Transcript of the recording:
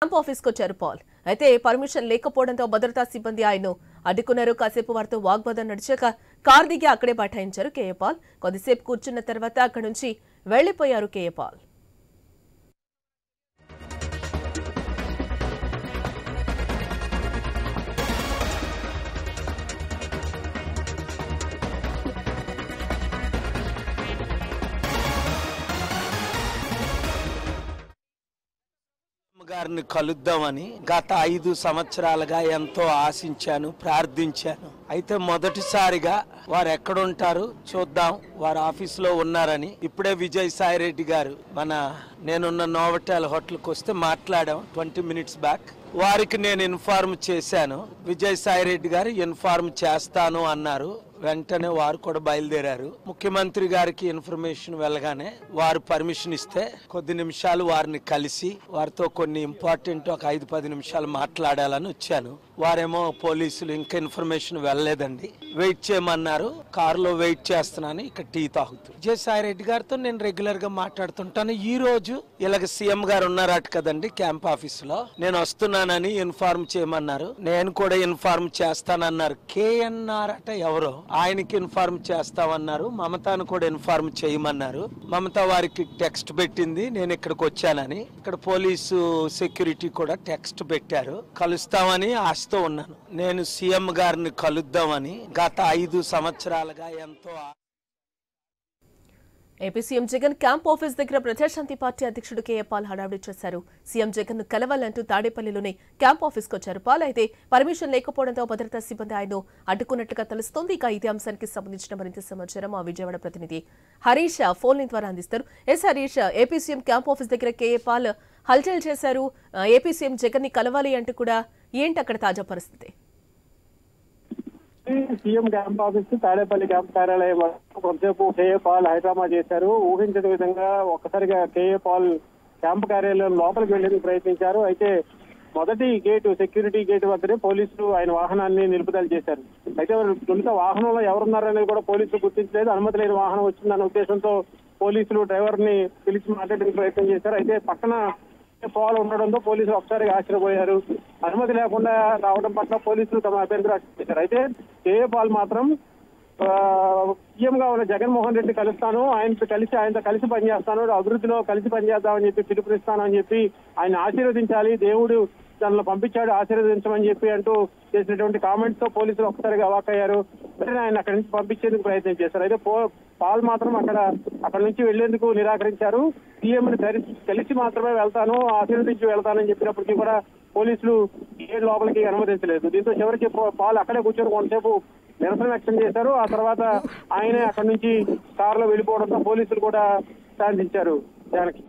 Camp ఆఫీస్కు వచ్చారు Paul. అయితే పర్మిషన్ లేకపోవడంతో భద్రతా సిబ్బంది ఆయన్ను అడ్డుకున్నారు. కాసేపు వారితో వాగ్వాదం నడిచాక కార్ దిగి అక్కడే బైఠాయించారు కేఏ పాల్. కొద్దిసేపు కూర్చున్న తర్వాత అక్కడి నుంచి వెళ్లిపోయారు కేఏ పాల్. గారిని కలుద్దామని గత 5 సంవత్సరాలుగా ఎంతో ఆశించాను, ప్రార్థించాను. అయితే మొదటిసారిగా వారు ఎక్కడుంటారు చూద్దాం, వారు ఆఫీసులో ఉన్నారని ఇప్పుడే విజయసాయి రెడ్డి గారు నేనున్న నోవటెల్ హోటల్కి వస్తే మాట్లాడాం 20 మినిట్స్ బ్యాక్. వారికి నేను ఇన్ఫార్మ్ చేశాను. విజయసాయి రెడ్డి గారు ఇన్ఫార్మ్ చేస్తాను అన్నారు. వెంటనే వారు కూడా బయలుదేరారు. ముఖ్యమంత్రి గారికి ఇన్ఫర్మేషన్ వెళ్ళగానే వారు పర్మిషన్ ఇస్తే కొద్ది నిమిషాలు వారిని కలిసి వారితో కొన్ని ఇంపార్టెంట్ ఒక 5-10 నిమిషాలు మాట్లాడాలని వచ్చాను. వారేమో పోలీసులు ఇంకా ఇన్ఫర్మేషన్ వెళ్ళలేదండి, వెయిట్ చేయమన్నారు. కారులో వెయిట్ చేస్తున్నాను, ఇక్కడ టీ తాగుతూ. విజయసాయి రెడ్డి గారితో నేను రెగ్యులర్ గా మాట్లాడుతుంటాను. ఈ రోజు ఇలాగ సీఎం గారు ఉన్నారట కదండి క్యాంప్ ఆఫీస్ లో, నేను వస్తున్నానని ఇన్ఫార్మ్ చేయమన్నారు. నేను కూడా ఇన్ఫార్మ్ చేస్తానన్నారు. కేఎన్ఆర్ అట ఎవరో, ఆయనకి ఇన్ఫార్మ్ చేస్తామన్నారు. మమతాను కూడా ఇన్ఫార్మ్ చేయమన్నారు. మమత వారికి టెక్స్ట్ పెట్టింది నేను ఇక్కడికి వచ్చానని. ఇక్కడ పోలీసు సెక్యూరిటీ కూడా టెక్స్ట్ పెట్టారు. కలుస్తామని ఆశతో ఉన్నాను. నేను సీఎం గారిని కలుద్దామని గత 5 సంవత్సరాలుగా ఎంతో. AP CM Jagan camp office దగ్గర ప్రజాశాంతి పార్టీ అధ్యక్షుడు కేఏ పాల్ హడావిడి చేశారు. సీఎం జగన్ ను కలవాలంటూ తాడేపల్లిలోని క్యాంప్ ఆఫీస్కు వచ్చారు పాల్. అయితే పర్మిషన్ లేకపోవడంతో భద్రతా సిబ్బంది ఆయన్ను అడ్డుకున్నట్లుగా తెలుస్తోంది. ఇక ఇదే అంశానికి సంబంధించిన మరింత సమాచారం మా విజయవాడ ప్రతినిధి హరీష్ ఫోన్ లైన్ ద్వారా అందిస్తారు. Harish, AP CM camp office దగ్గర కేఏ పాల్ హల్చల్ చేశారు. ఏపీ సీఎం జగన్ ని కలవాలి అంటూ కూడా ఏంటి అక్కడ తాజా పరిస్థితి? CM camp office Tadepalli camp కార్యాలయం కొంతసేపు కేఏ పాల్ హైడ్రామా చేశారు. ఊహించని విధంగా ఒక్కసారిగా కేఏ పాల్ క్యాంప్ కార్యాలయం లోపలికి వెళ్లేందుకు ప్రయత్నించారు. అయితే మొదటి గేటు, సెక్యూరిటీ గేటు వద్దనే పోలీసులు ఆయన వాహనాన్ని నిలుపుదల చేశారు. అయితే తొలుత వాహనంలో ఎవరున్నారనేది కూడా పోలీసులు గుర్తించలేదు. అనుమతి లేని వాహనం వచ్చిందన్న ఉద్దేశంతో పోలీసులు డ్రైవర్ ని పిలిచి మాట్లాడడానికి ప్రయత్నం చేశారు. అయితే పక్కన పాల్ ఉండడంతో పోలీసులు ఒకసారిగా ఆశ్చర్యపోయారు. అనుమతి లేకుండా రావడం పట్ల పోలీసులు తమ అభ్యంతరం చేశారు. అయితే కేఏ పాల్ మాత్రం సీఎంగా ఉన్న జగన్మోహన్ రెడ్డి కలుస్తాను, ఆయనతో కలిసి పనిచేస్తాను, అభివృద్ధిలో కలిసి పనిచేద్దామని చెప్పి పిలుపునిస్తానని చెప్పి ఆయన ఆశీర్వదించాలి, దేవుడు తనను పంపించాడు ఆశీర్వదించమని చెప్పి అంటూ చేసినటువంటి కామెంట్స్ తో పోలీసులు ఒకసారిగా అవాక్కయ్యారు. వెంటనే ఆయన అక్కడి నుంచి పంపించేందుకు ప్రయత్నం చేశారు. అయితే పాల్ మాత్రం అక్కడ నుంచి వెళ్లేందుకు నిరాకరించారు. సీఎంని కలిసి మాత్రమే వెళ్తాను, ఆశీర్వదించి వెళ్తానని చెప్పినప్పటికీ కూడా పోలీసులు ఏ లోపలికి అనుమతించలేదు. దీంతో చివరికి పాల్ అక్కడే కూర్చొని కొంతసేపు నిరసన వ్యక్తం చేశారు. ఆ తర్వాత ఆయనే అక్కడి నుంచి కారులో వెళ్ళిపోవడంతో పోలీసులు కూడా శాంతించారు. దానికి